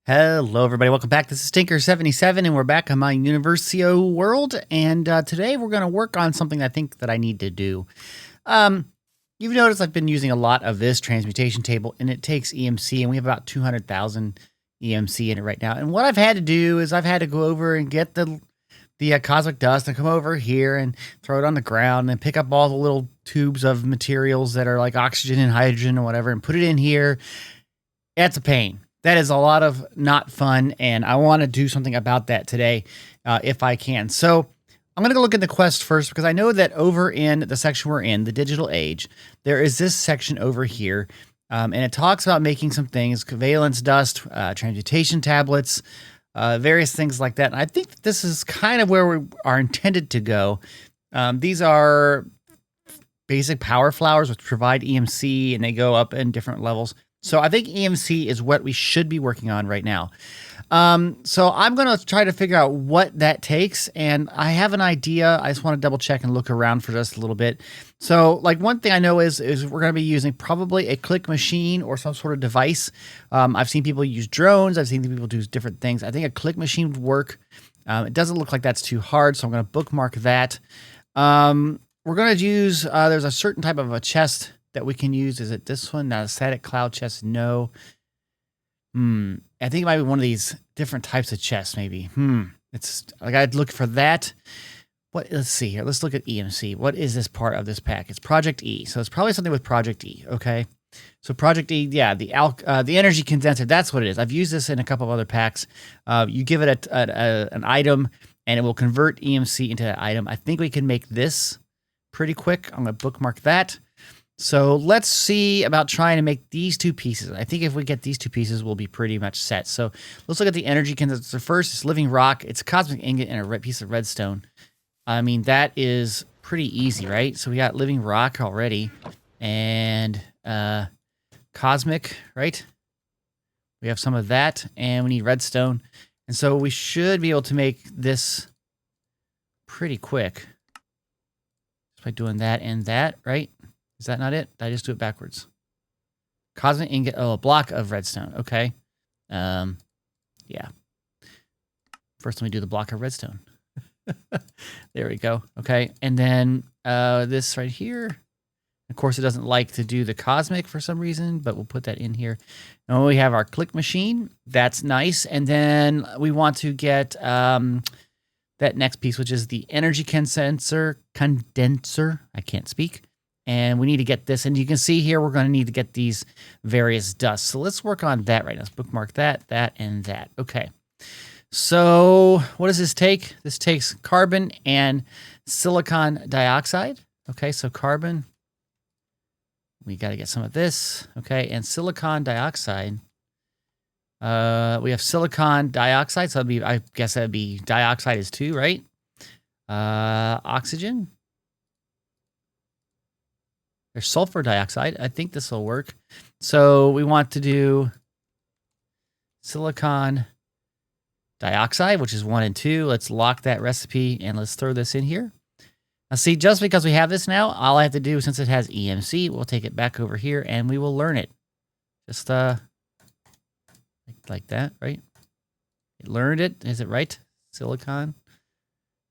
Hello, everybody. Welcome back. This is Stinker77, and we're back on my UniversIO world. And today we're going to work on something I think that I need to do. You've noticed I've been using a lot of this transmutation table, and it takes EMC, and we have about 200,000 EMC in it right now. And what I've had to do is I've had to go over and get the cosmic dust and come over here and throw it on the ground and pick up all the little tubes of materials that are like oxygen and hydrogen or whatever and put it in here. That's a pain. That is a lot of not fun, and I want to do something about that today if I can. So I'm going to go look at the quest first, because I know that over in the section we're in, the digital age, there is this section over here, and it talks about making some things, covalence dust, transmutation tablets, various things like that. And I think that this is kind of where we are intended to go. These are basic power flowers, which provide EMC, and they go up in different levels. So I think EMC is what we should be working on right now. So I'm going to try to figure out what that takes, and I have an idea. I just want to double check and look around for just a little bit. So like one thing I know is we're going to be using probably a click machine or some sort of device. I've seen people use drones. I've seen people do different things. I think a click machine would work. It doesn't look like that's too hard, so I'm going to bookmark that. We're going to use, there's a certain type of a chest that we can use. Is it this one? Not a static cloud chest. No. I think it might be one of these different types of chests, maybe. It's like I'd look for that. Let's see here. Let's look at EMC. What is this part of this pack? It's Project E. So it's probably something with Project E. Okay. So Project E, yeah, the energy condenser. That's what it is. I've used this in a couple of other packs. You give it an item, and it will convert EMC into that item. I think we can make this pretty quick. I'm going to bookmark that. So let's see about trying to make these two pieces. I think if we get these two pieces, we'll be pretty much set. So let's look at the energy condenser first. It's living rock. It's a cosmic ingot and a piece of redstone. I mean, that is pretty easy, right? So we got living rock already, and cosmic, right? We have some of that, and we need redstone. And so we should be able to make this pretty quick just by doing that and that, right? Is that not it? Did I just do it backwards? Cosmic ingot. Oh, a block of redstone. Okay. Yeah. First, let me do the block of redstone. There we go. Okay. And then this right here. Of course, it doesn't like to do the cosmic for some reason, but we'll put that in here. And we have our click machine. That's nice. And then we want to get that next piece, which is the energy condenser. I can't speak. And we need to get this. And you can see here, we're going to need to get these various dusts. So let's work on that right now. Let's bookmark that, and that. Okay. So what does this take? This takes carbon and silicon dioxide. Okay, so carbon. We got to get some of this. Okay, and silicon dioxide. We have silicon dioxide. So I guess that'd be dioxide is 2, right? Oxygen. There's sulfur dioxide. I think this will work. So we want to do silicon dioxide, which is 1 and 2. Let's lock that recipe, and let's throw this in here. Now see, just because we have this now, all I have to do, since it has EMC, we'll take it back over here, and we will learn it. Just like that, right? It learned it. Is it right? Silicon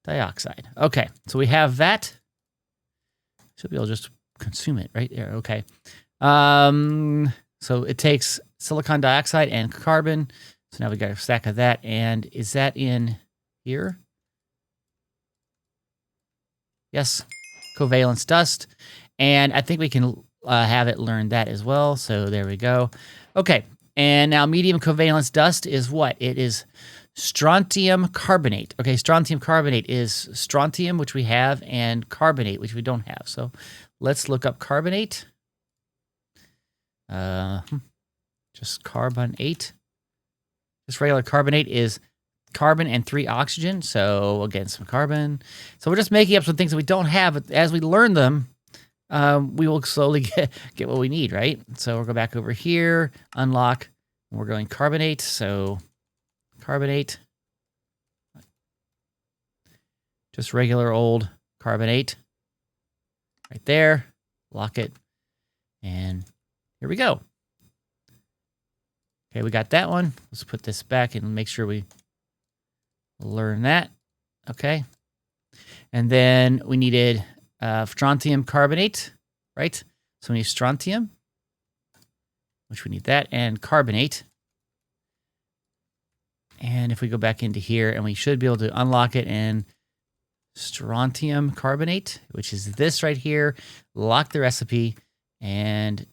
dioxide. Okay, so we have that. Should be able to just consume it right there. Okay. So it takes silicon dioxide and carbon. So now we got a stack of that. And is that in here? Yes. Covalence dust. And I think we can have it learn that as well. So there we go. Okay. And now medium covalence dust is what? It is strontium carbonate. Okay. Strontium carbonate is strontium, which we have, and carbonate, which we don't have. So let's look up carbonate. Just carbonate. Just regular carbonate is carbon and 3 oxygen. So again, some carbon. So we're just making up some things that we don't have. But as we learn them, we will slowly get what we need, right? So we'll go back over here, unlock. We're going carbonate. So carbonate. Just regular old carbonate. Right there. Lock it. And here we go. Okay, we got that one. Let's put this back and make sure we learn that. Okay. And then we needed strontium carbonate, right? So we need strontium, which we need that, and carbonate. And if we go back into here, and we should be able to unlock it in strontium carbonate, which is this right here, lock the recipe, and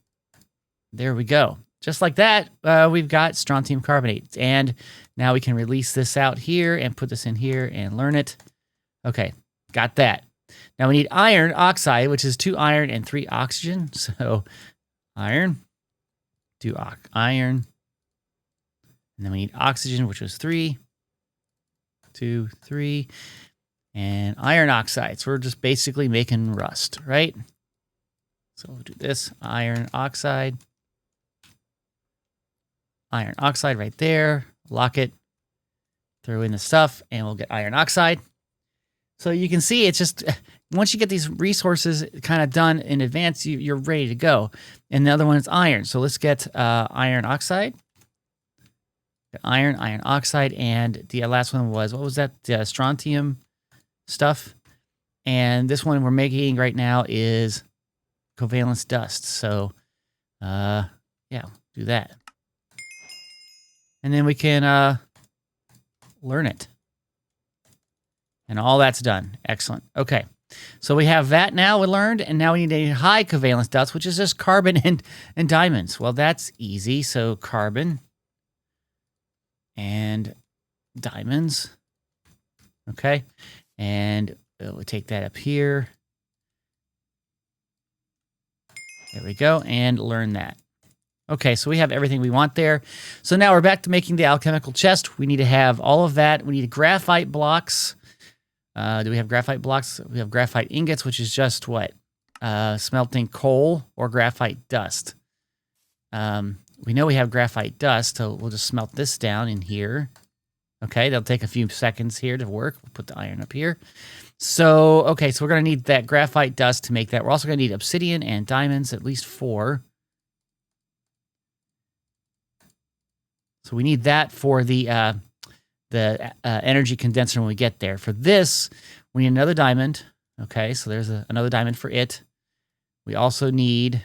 there we go. Just like that, we've got strontium carbonate. And now we can release this out here and put this in here and learn it. Okay, got that. Now we need iron oxide, which is 2 iron and 3 oxygen. So iron, 2 iron. And then we need oxygen, which was 3, 2, 3. And iron oxide. So we're just basically making rust, right? So we'll do this, iron oxide. Iron oxide right there. Lock it. Throw in the stuff, and we'll get iron oxide. So you can see it's just, once you get these resources kind of done in advance, you're ready to go. And the other one is iron. So let's get iron oxide. Iron oxide, and the last one was, what was that? Strontium stuff. And this one we're making right now is covalence dust. So, yeah, do that. And then we can learn it. And all that's done. Excellent. Okay. So we have that now we learned, and now we need a high covalence dust, which is just carbon and diamonds. Well, that's easy. So carbon and diamonds. Okay. And we'll take that up here. There we go. And learn that. Okay, so we have everything we want there. So now we're back to making the alchemical chest. We need to have all of that. We need graphite blocks. Do we have graphite blocks? We have graphite ingots, which is just what? Smelting coal or graphite dust. We know we have graphite dust, so we'll just smelt this down in here. Okay, that'll take a few seconds here to work. We'll put the iron up here. So, okay, so we're going to need that graphite dust to make that. We're also going to need obsidian and diamonds, at least 4. So we need that for the energy condenser when we get there. For this, we need another diamond. Okay, so there's another diamond for it. We also need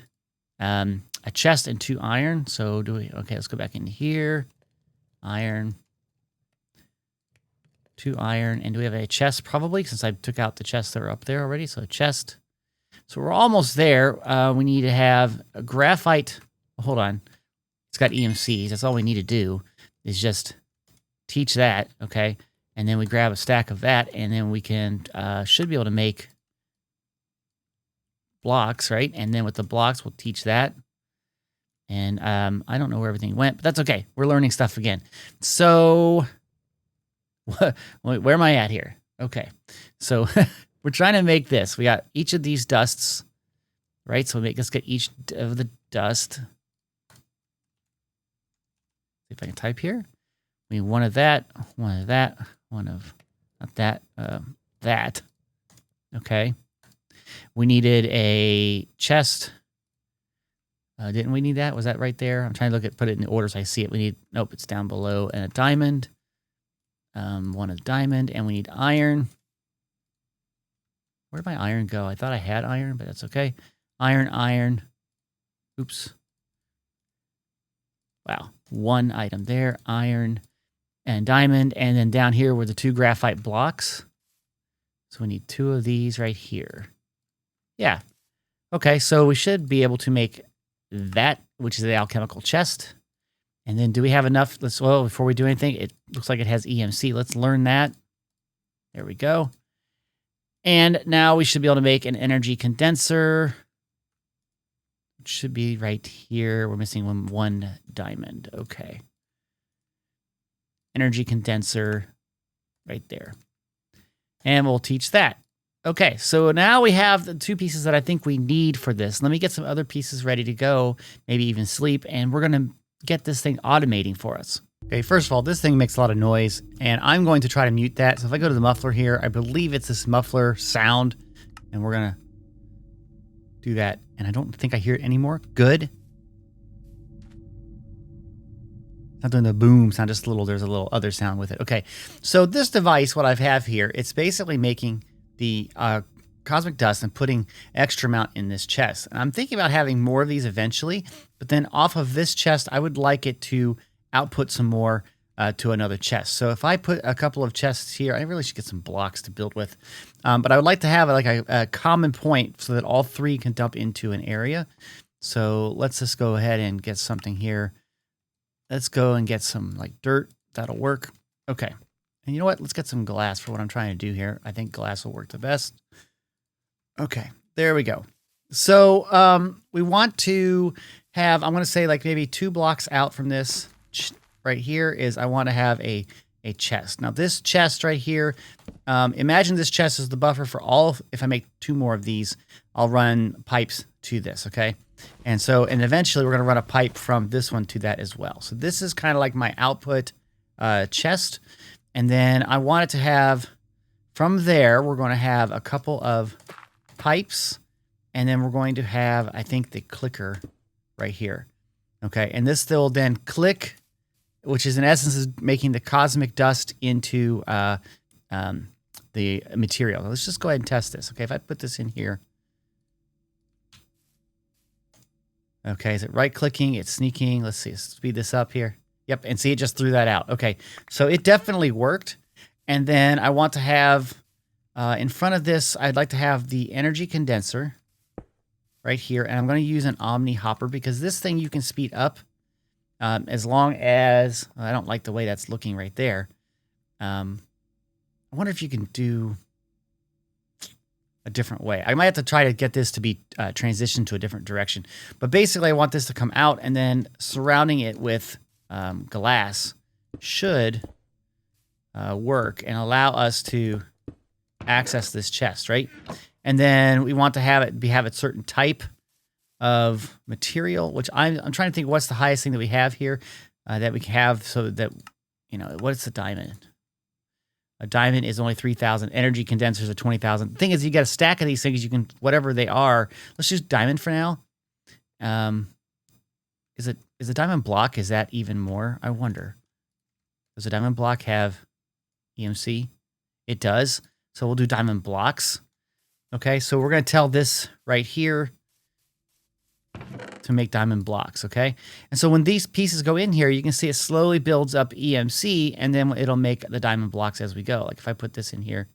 a chest and 2 iron. So okay, let's go back in here. Iron. 2 iron. And do we have a chest? Probably, since I took out the chests that are up there already. So a chest. So we're almost there. We need to have a graphite. Hold on. It's got EMCs. That's all we need to do is just teach that, okay? And then we grab a stack of that, and then we can should be able to make blocks, right? And then with the blocks, we'll teach that. And I don't know where everything went, but that's okay. We're learning stuff again. So where am I at here? Okay. So we're trying to make this. We got each of these dusts, right? So let's get each of the dust. See if I can type here. We need one of that, one of that, one of not that, that. Okay. We needed a chest. Didn't we need that? Was that right there? I'm trying to put it in the order so I see it. We need, nope, it's down below. And a diamond. One of diamond, and we need iron. Where'd my iron go? I thought I had iron, but that's okay. Iron. Oops. Wow. 1 item there, iron and diamond. And then down here were the 2 graphite blocks. So we need 2 of these right here. Yeah. Okay, so we should be able to make that, which is the alchemical chest. And then do we have enough? Well, before we do anything, it looks like it has EMC. Let's learn that. There we go. And now we should be able to make an energy condenser. It should be right here. We're missing one diamond. Okay. Energy condenser right there. And we'll teach that. Okay, so now we have the 2 pieces that I think we need for this. Let me get some other pieces ready to go, maybe even sleep, and we're going to get this thing automating for us. Okay, first of all, this thing makes a lot of noise, and I'm going to try to mute that. So if I go to the muffler here, I believe it's this muffler sound, and we're going to do that. And I don't think I hear it anymore. Good. Not doing the boom sound, just a little, there's a little other sound with it. Okay, so this device, what I have here, it's basically making the cosmic dust and putting extra amount in this chest. And I'm thinking about having more of these eventually, but then off of this chest, I would like it to output some more to another chest. So if I put a couple of chests here, I really should get some blocks to build with. But I would like to have like a common point so that all three can dump into an area. So let's just go ahead and get something here. Let's go and get some like dirt. That'll work. Okay. And you know what? Let's get some glass for what I'm trying to do here. I think glass will work the best. Okay. There we go. So we want to have, I'm going to say like maybe 2 blocks out from this right here is I want to have a chest. Now this chest right here, imagine this chest is the buffer for all, if I make 2 more of these, I'll run pipes to this. Okay. And eventually we're going to run a pipe from this one to that as well. So this is kind of like my output chest. And then I want it to have, from there, we're going to have a couple of pipes. And then we're going to have, I think, the clicker right here. Okay. And this will then click, which is in essence is making the cosmic dust into the material. Let's just go ahead and test this. Okay. If I put this in here. Okay, is it right-clicking? It's sneaking. Let's see, speed this up here. Yep, and see, it just threw that out. Okay, so it definitely worked. And then I want to have, in front of this, I'd like to have the energy condenser right here. And I'm going to use an Omni hopper because this thing you can speed up as long as, I don't like the way that's looking right there. I wonder if you can do a different way. I might have to try to get this to be transitioned to a different direction. But basically, I want this to come out, and then surrounding it with glass should work and allow us to access this chest, right? And then we want to have it have a certain type of material, which I'm trying to think what's the highest thing that we have here that we can have so that, you know, what's a diamond? A diamond is only 3,000. Energy condensers are 20,000. The thing is, you got a stack of these things. You can, whatever they are. Let's use diamond for now. Is a diamond block? Is that even more? I wonder. Does a diamond block have EMC? It does. So we'll do diamond blocks. Okay, so we're going to tell this right here to make diamond blocks, okay? And so when these pieces go in here, you can see it slowly builds up EMC, and then it'll make the diamond blocks as we go. Like if I put this in here,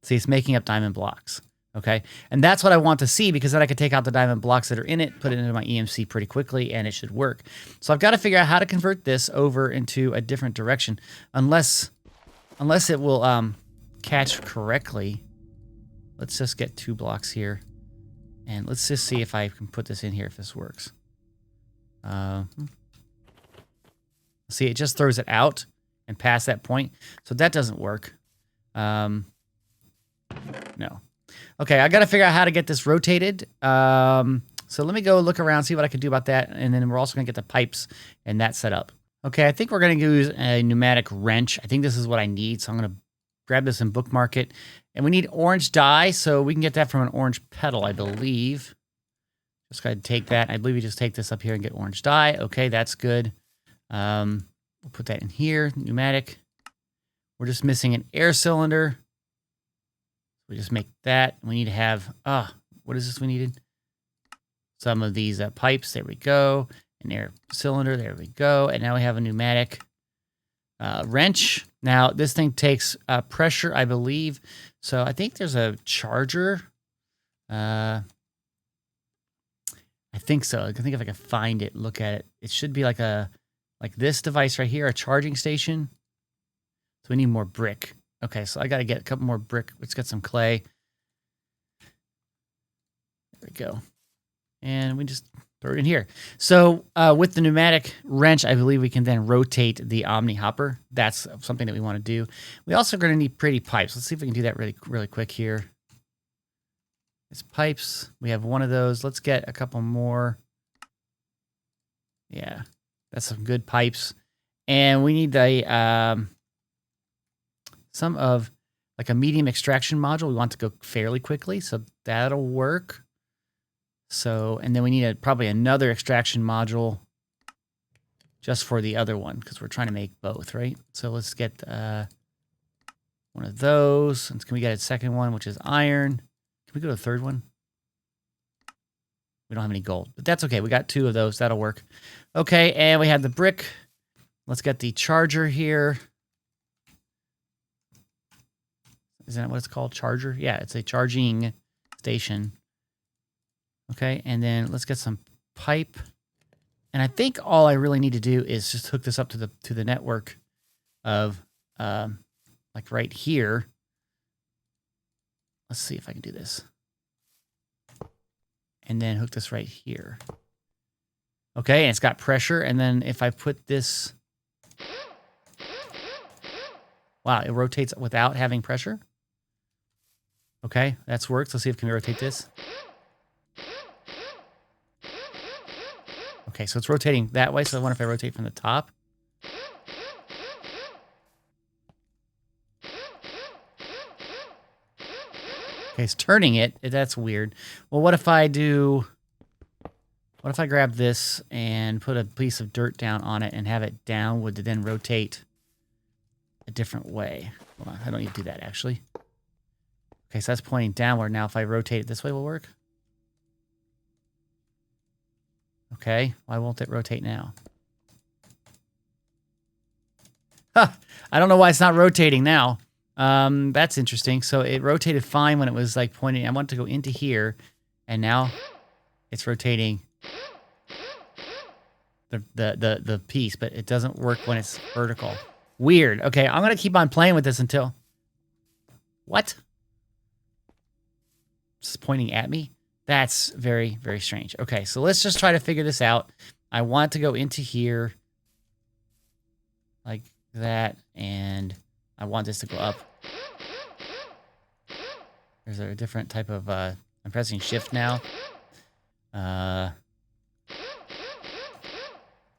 see, it's making up diamond blocks, okay? And that's what I want to see, because then I can take out the diamond blocks that are in it, put it into my EMC pretty quickly, and it should work. So I've got to figure out how to convert this over into a different direction, unless it will catch correctly. Let's just get 2 blocks here. And let's just see if I can put this in here, if this works. See, it just throws it out and past that point. So that doesn't work. No. Okay, I got to figure out how to get this rotated. So let me go look around, see what I can do about that. And then we're also going to get the pipes and that set up. Okay, I think we're going to use a pneumatic wrench. I think this is what I need. So I'm going to grab this and bookmark it. And we need orange dye, so we can get that from an orange petal, I believe. Just got to take that. I believe we just take this up here and get orange dye. Okay, that's good. We'll put that in here, pneumatic. We're just missing an air cylinder. We just make that. We need to have, what is this we needed? Some of these pipes, there we go. An air cylinder, there we go. And now we have a pneumatic wrench. Now, this thing takes pressure, I believe. So I think there's a charger. I think so. I think if I can find it, look at it. It should be like this device right here, a charging station. So we need more brick. Okay, so I got to get a couple more brick. Let's get some clay. There we go. And we just throw it in here. So with the pneumatic wrench, I believe we can then rotate the Omni hopper. That's something that we want to do. We also are going to need pretty pipes. Let's see if we can do that really, really quick here. It's pipes. We have one of those. Let's get a couple more. Yeah, that's some good pipes. And we need some of like a medium extraction module. We want to go fairly quickly, so that'll work. So, and then we need probably another extraction module just for the other one because we're trying to make both, right? So let's get one of those. And can we get a second one, which is iron? Can we go to the third one? We don't have any gold, but that's okay. We got 2 of those. That'll work. Okay, and we have the brick. Let's get the charger here. Isn't that what it's called? Charger? Yeah, it's a charging station. Okay, and then let's get some pipe. And I think all I really need to do is just hook this up to the network of like right here. Let's see if I can do this. And then hook this right here. Okay, and it's got pressure. And then if I put this... Wow, it rotates without having pressure. Okay, that's worked. Let's see if can we rotate this. Okay, so it's rotating that way. So I wonder if I rotate from the top. Okay, it's turning it. That's weird. Well, what if I do... What if I grab this and put a piece of dirt down on it and have it down? Would it then rotate a different way? Hold on, I don't need to do that, actually. Okay, so that's pointing downward. Now, if I rotate it this way, will it work? Okay, why won't it rotate now? Huh, I don't know why it's not rotating now. That's interesting. So it rotated fine when it was like pointing. I want to go into here, and now it's rotating the piece, but it doesn't work when it's vertical. Weird. Okay, I'm gonna keep on playing with this until... What? It's pointing at me? That's very, very strange. Okay, so let's just try to figure this out. I want to go into here like that, and I want this to go up. There's a different type of... I'm pressing shift now.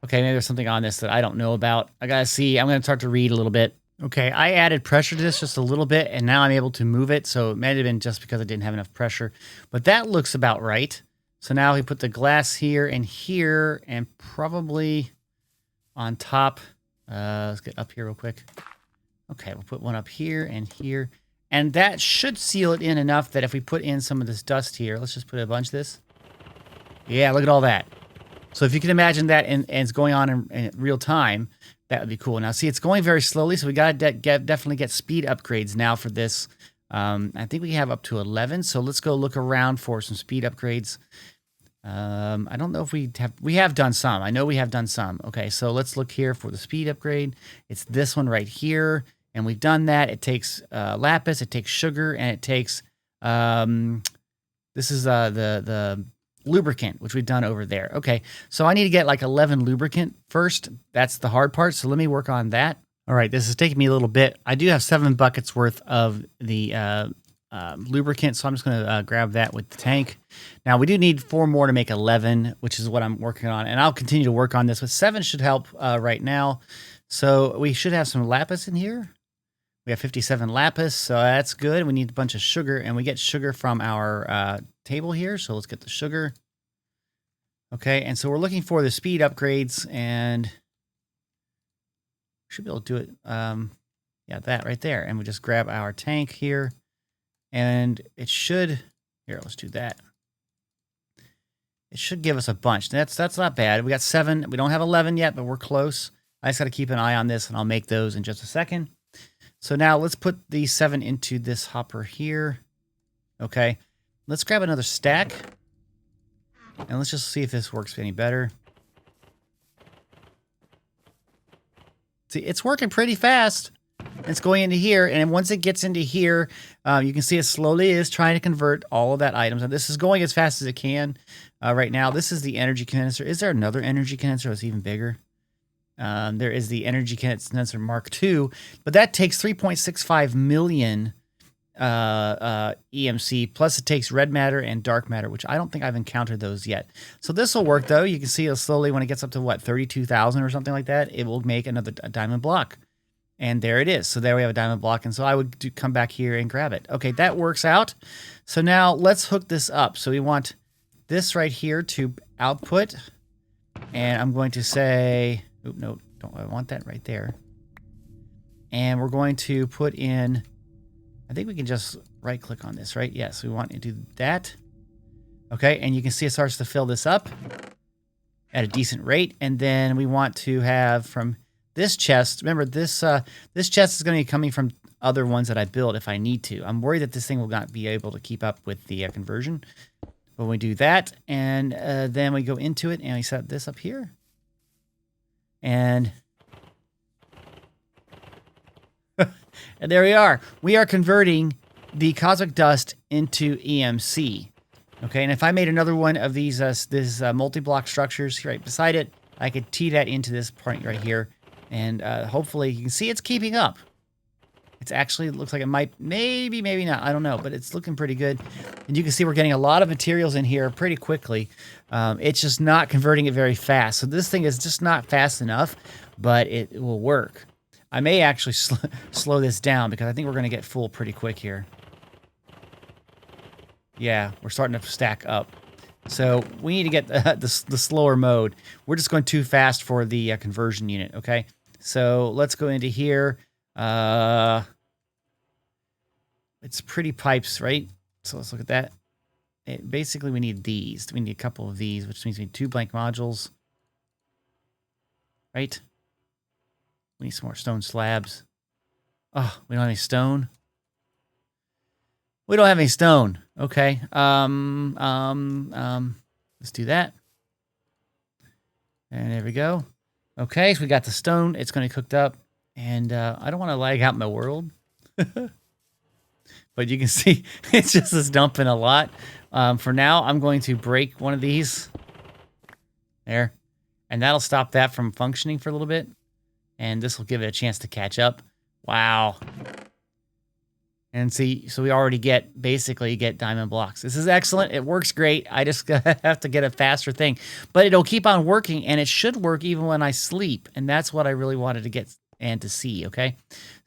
Okay, maybe there's something on this that I don't know about. I gotta see. I'm gonna start to read a little bit. Okay, I added pressure to this just a little bit, and now I'm able to move it. So it might have been just because I didn't have enough pressure. But that looks about right. So now we put the glass here, and probably on top. Let's get up here real quick. Okay, we'll put one up here and here. And that should seal it in enough that if we put in some of this dust here, let's just put a bunch of this. Yeah, look at all that. So if you can imagine that and it's going on in real time, that would be cool. Now, see, it's going very slowly, so we got to definitely get speed upgrades now for this. I think we have up to 11, so let's go look around for some speed upgrades. I don't know if we have done some. I know we have done some. Okay, so let's look here for the speed upgrade. It's this one right here, and we've done that. It takes lapis, it takes sugar, and it takes this is the lubricant, which we've done over there. Okay, so I need to get like 11 lubricant first. That's the hard part, so let me work on that. All right, this is taking me a little bit. I do have 7 buckets worth of the lubricant, so I'm just going to grab that with the tank. Now, we do need 4 more to make 11, which is what I'm working on, and I'll continue to work on this, but 7 should help right now. So we should have some lapis in here. We have 57 lapis, so that's good. We need a bunch of sugar, and we get sugar from our table here, so let's get the sugar. Okay, and so we're looking for the speed upgrades, and should be able to do it. Yeah, that right there. And we just grab our tank here, and it should... Here, let's do that. It should give us a bunch. That's not bad. We got 7. We don't have 11 yet, but we're close. I just got to keep an eye on this, and I'll make those in just a second. So now let's put these 7 into this hopper here. Okay. Let's grab another stack. And let's just see if this works any better. See, it's working pretty fast. It's going into here. And once it gets into here, you can see it slowly is trying to convert all of that items. And this is going as fast as it can right now. This is the energy condenser. Is there another energy condenser that's even bigger? There is the energy condenser Mark II, but that takes 3.65 million EMC, plus it takes red matter and dark matter, which I don't think I've encountered those yet. So this will work, though. You can see it slowly, when it gets up to, what, 32,000 or something like that, it will make another diamond block. And there it is. So there we have a diamond block, and so I would come back here and grab it. Okay, that works out. So now let's hook this up. So we want this right here to output. And I'm going to say, oop, no, don't I want that right there. And we're going to put in, I think we can just right click on this, right? Yes, we want to do that. Okay, and you can see it starts to fill this up at a decent rate. And then we want to have from this chest, remember this this chest is going to be coming from other ones that I build if I need to. I'm worried that this thing will not be able to keep up with the conversion. But we do that, and then we go into it, and we set this up here. And, and there we are. We are converting the cosmic dust into EMC. Okay, and if I made another one of these multi-block structures right beside it, I could tee that into this point right here. And hopefully you can see it's keeping up. It's actually looks like it might, maybe not. I don't know, but it's looking pretty good. And you can see we're getting a lot of materials in here pretty quickly. It's just not converting it very fast. So this thing is just not fast enough, but it will work. I may actually slow this down because I think we're going to get full pretty quick here. Yeah, we're starting to stack up. So we need to get the slower mode. We're just going too fast for the conversion unit, okay? So let's go into here. It's pretty pipes, right? So let's look at that. Basically, we need these. We need a couple of these, which means we need 2 blank modules. Right? We need some more stone slabs. Oh, we don't have any stone. We don't have any stone. Okay. Let's do that. And there we go. Okay, so we got the stone. It's going to be cooked up. And I don't want to lag out my world. But you can see it's just is dumping a lot. For now, I'm going to break one of these. There. And that'll stop that from functioning for a little bit. And this will give it a chance to catch up. Wow. And see, so we already basically get diamond blocks. This is excellent. It works great. I just have to get a faster thing. But it'll keep on working, and it should work even when I sleep. And that's what I really wanted to get and to see, okay?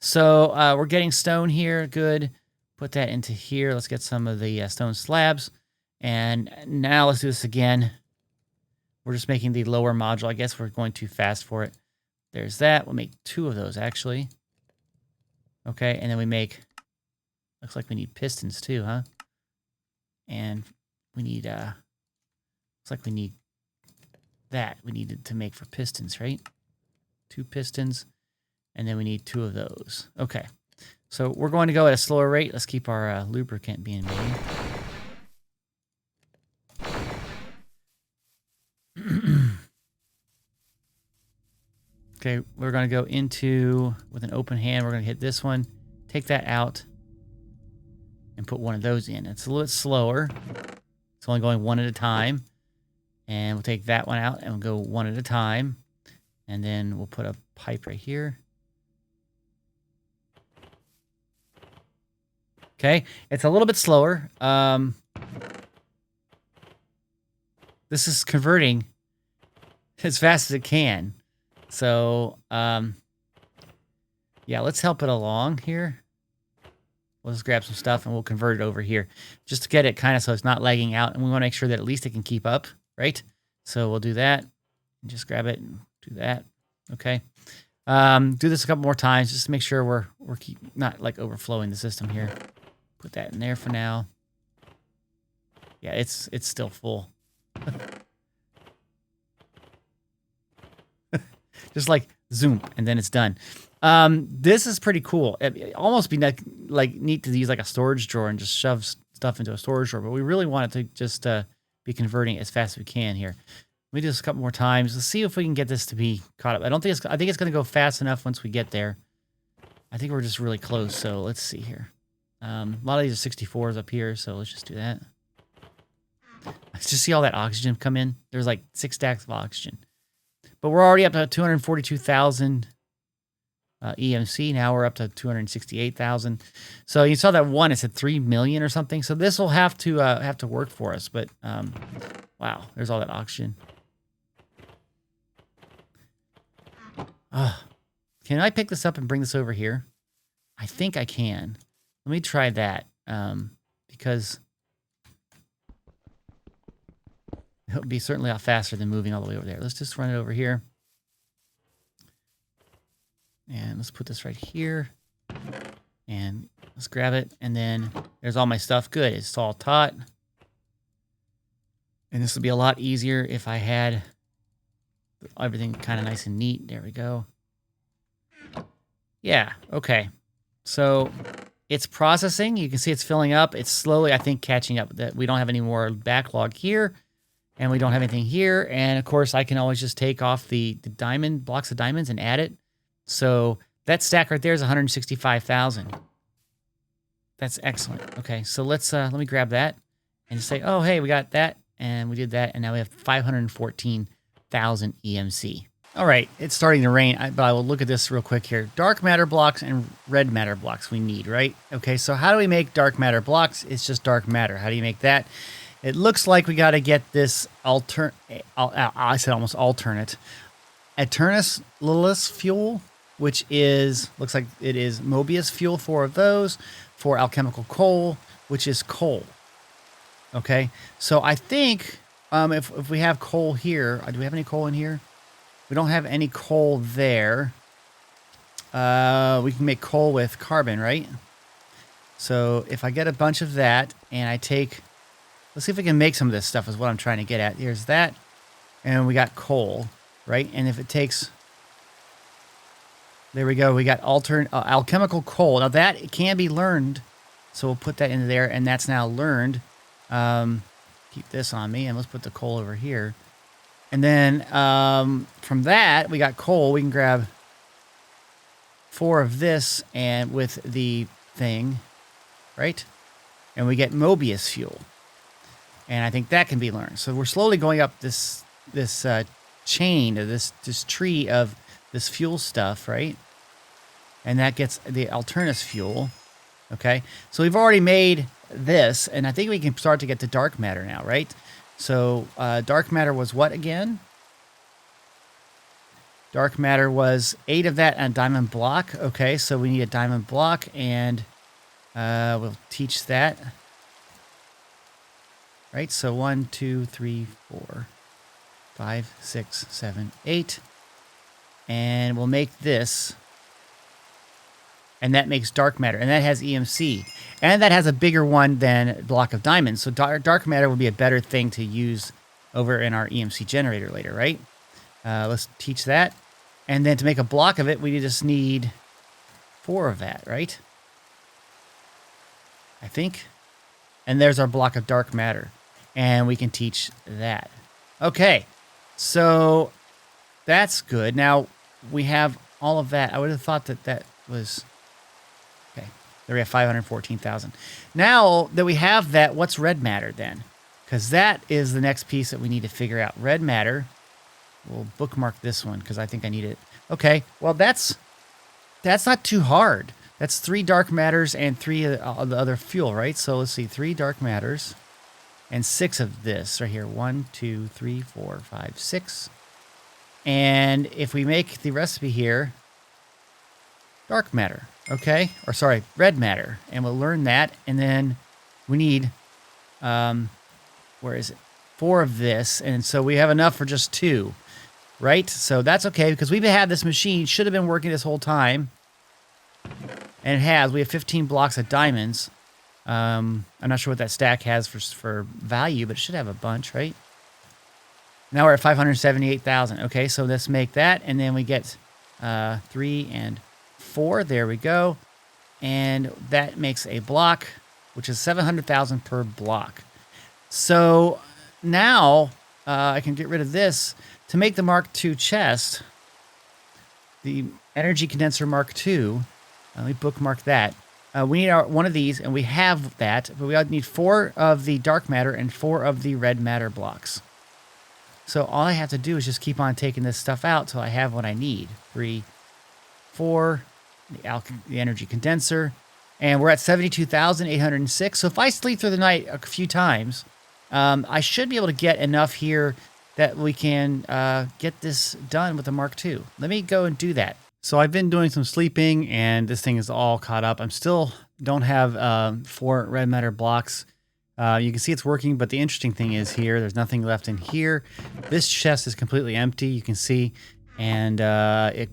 So we're getting stone here. Good. Put that into here. Let's get some of the stone slabs. And now let's do this again. We're just making the lower module. I guess we're going too fast for it. There's that. We'll make 2 of those, actually. Okay, and then we make... Looks like we need pistons, too, huh? And we need... looks like we need that. We needed to make for pistons, right? 2 pistons. And then we need 2 of those. Okay. So we're going to go at a slower rate. Let's keep our lubricant being made. Okay, we're going to go into, with an open hand, we're going to hit this one, take that out, and put one of those in. It's a little bit slower. It's only going one at a time. And we'll take that one out and we'll go one at a time. And then we'll put a pipe right here. Okay, it's a little bit slower. This is converting as fast as it can. So, yeah, let's help it along here. We'll just grab some stuff and we'll convert it over here just to get it kind of so it's not lagging out. And we want to make sure that at least it can keep up, right? So we'll do that and just grab it and do that. Okay. Do this a couple more times just to make sure we're not like overflowing the system here. Put that in there for now. Yeah, it's still full. Just like zoom, and then it's done. This is pretty cool. It'd almost be like neat to use like a storage drawer and just shove stuff into a storage drawer, but we really want it to just be converting as fast as we can here. Let me do this a couple more times. Let's see if we can get this to be caught up. I think it's going to go fast enough once we get there. I think we're just really close, so let's see here. A lot of these are 64s up here, so let's just do that. Let's just see all that oxygen come in. There's like 6 stacks of oxygen. But we're already up to 242,000 EMC. Now we're up to 268,000. So you saw that one, it said 3 million or something. So this will have to work for us. But wow, there's all that oxygen. Can I pick this up and bring this over here? I think I can. Let me try that because It'll be certainly a lot faster than moving all the way over there. Let's just run it over here. And let's put this right here. And let's grab it. And then there's all my stuff. Good. It's all taut. And this would be a lot easier if I had everything kind of nice and neat. There we go. Yeah. Okay. So it's processing. You can see it's filling up. It's slowly, I think, catching up. That we don't have any more backlog here. And we don't have anything here. And of course, I can always just take off the diamond, blocks of diamonds and add it. So that stack right there is 165,000. That's excellent. Okay, so let me grab that and just say, oh, hey, we got that. And we did that. And now we have 514,000 EMC. All right, it's starting to rain, but I will look at this real quick here. Dark matter blocks and red matter blocks we need, right? Okay, so how do we make dark matter blocks? It's just dark matter. How do you make that? It looks like we got to get this I said almost alternate. Alternus fuel, which is, looks like it is Mobius fuel, 4 of those, for alchemical coal, which is coal. Okay, so I think if we have coal here, do we have any coal in here? We don't have any coal there. We can make coal with carbon, right? So if I get a bunch of that and I take, let's see if we can make some of this stuff is what I'm trying to get at. Here's that. And we got coal, right? And if it takes, there we go. We got alchemical coal. Now that it can be learned. So we'll put that into there and that's now learned. Keep this on me and let's put the coal over here. And then from that, we got coal. We can grab 4 of this and with the thing, right? And we get Mobius fuel. And I think that can be learned. So we're slowly going up this chain, of this tree of this fuel stuff, right? And that gets the alternus fuel. Okay, so we've already made this, and I think we can start to get to dark matter now, right? So dark matter was what again? Dark matter was 8 of that and a diamond block. Okay, so we need a diamond block, and we'll teach that. Right, so 1, 2, 3, 4, 5, 6, 7, 8. And we'll make this. And that makes dark matter. And that has EMC. And that has a bigger one than block of diamonds. So dark matter would be a better thing to use over in our EMC generator later, right? Let's teach that. And then to make a block of it, we just need 4 of that, right? I think. And there's our block of dark matter. And we can teach that. Okay. So that's good. Now we have all of that. I would have thought that that was... There we have 514,000. Now that we have that, what's red matter then? Because that is the next piece that we need to figure out. Red matter. We'll bookmark this one because I think I need it. Okay, well that's not too hard. That's 3 dark matters and 3 of the other fuel, right? So let's see, 3 dark matters and 6 of this right here. 1, 2, 3, 4, 5, 6. And if we make the recipe here, dark matter. Okay, or sorry, red matter, and we'll learn that, and then we need, where is it? 4 of this, and so we have enough for just 2, right? So that's okay, because we've had this machine, should have been working this whole time, and it has. We have 15 blocks of diamonds. I'm not sure what that stack has for value, but it should have a bunch, right? Now we're at 578,000. Okay, so let's make that, and then we get 3 and 4. There we go. And that makes a block, which is 700,000 per block. So now I can get rid of this to make the Mark II chest, the energy condenser Mark II. Let me bookmark that. We need one of these, and we have that, but we need 4 of the dark matter and 4 of the red matter blocks. So all I have to do is just keep on taking this stuff out till I have what I need. 3, 4, the energy condenser, and we're at 72,806. So if I sleep through the night a few times, I should be able to get enough here that we can get this done with the Mark II. Let me go and do that. So I've been doing some sleeping, and this thing is all caught up. I'm still don't have 4 red matter blocks. You can see it's working, but the interesting thing is here, there's nothing left in here. This chest is completely empty, you can see, and it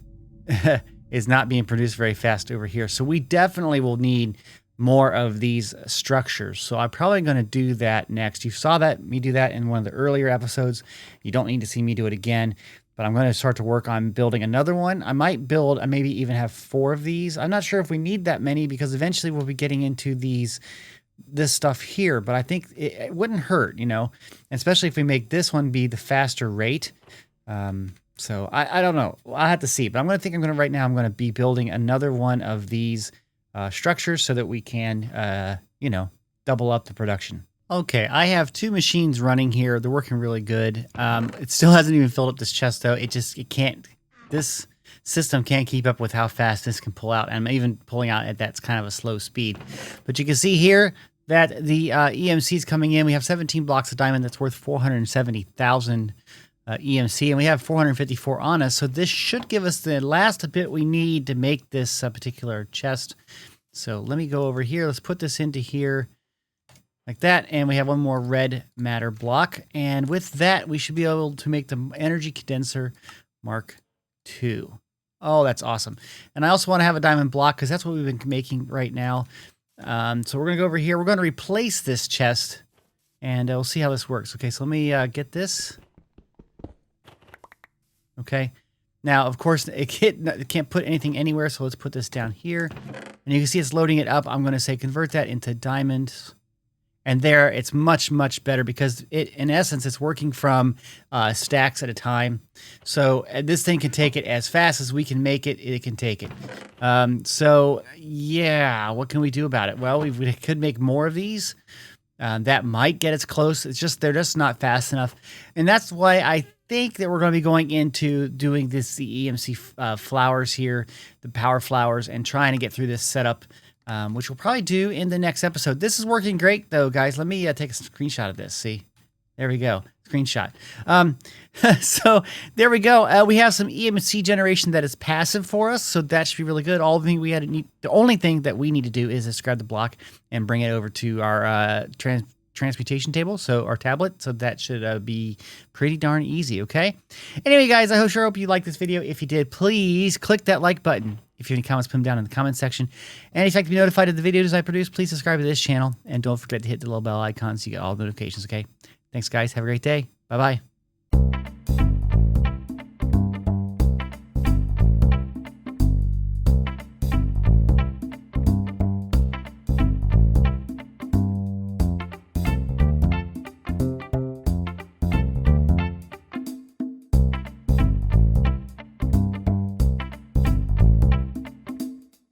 is not being produced very fast over here. So we definitely will need more of these structures. So I'm probably going to do that next. You saw me do that in one of the earlier episodes. You don't need to see me do it again, but I'm going to start to work on building another one. I might build, I maybe even have 4 of these. I'm not sure if we need that many because eventually we'll be getting into this stuff here, but I think it wouldn't hurt, you know, especially if we make this one be the faster rate. So I don't know. I'll have to see, but I'm going to be building another one of these structures so that we can, you know, double up the production. Okay, I have 2 machines running here. They're working really good. It still hasn't even filled up this chest though. This system can't keep up with how fast this can pull out. And I'm even pulling out at that's kind of a slow speed. But you can see here that the EMC is coming in. We have 17 blocks of diamond that's worth 470,000 EMC, and we have 454 on us. So this should give us the last bit we need to make this particular chest. So let me go over here. Let's put this into here like that. And we have one more red matter block. And with that, we should be able to make the energy condenser Mark II. Oh, that's awesome. And I also want to have a diamond block because that's what we've been making right now. So we're going to go over here. We're going to replace this chest and we'll see how this works. Okay, so let me get this. Okay. Now, of course, it can't put anything anywhere, so let's put this down here. And you can see it's loading it up. I'm going to say convert that into diamonds. And there, it's much, much better because in essence, it's working from stacks at a time. So this thing can take it as fast as we can make it. It can take it. So yeah, what can we do about it? Well, we could make more of these. That might get us close. It's just they're just not fast enough, and that's why I think that we're going to be going into doing the EMC flowers here, the power flowers, and trying to get through this setup. Which we'll probably do in the next episode. This is working great, though, guys. Let me take a screenshot of this. See? There we go. Screenshot. So there we go. We have some EMC generation that is passive for us, so that should be really good. The only thing that we need to do is just grab the block and bring it over to our transmutation table, so our tablet. So that should be pretty darn easy, okay? Anyway, guys, I sure hope you liked this video. If you did, please click that like button. If you have any comments, put them down in the comment section. And if you'd like to be notified of the videos I produce, please subscribe to this channel. And don't forget to hit the little bell icon so you get all the notifications, okay? Thanks, guys. Have a great day. Bye-bye.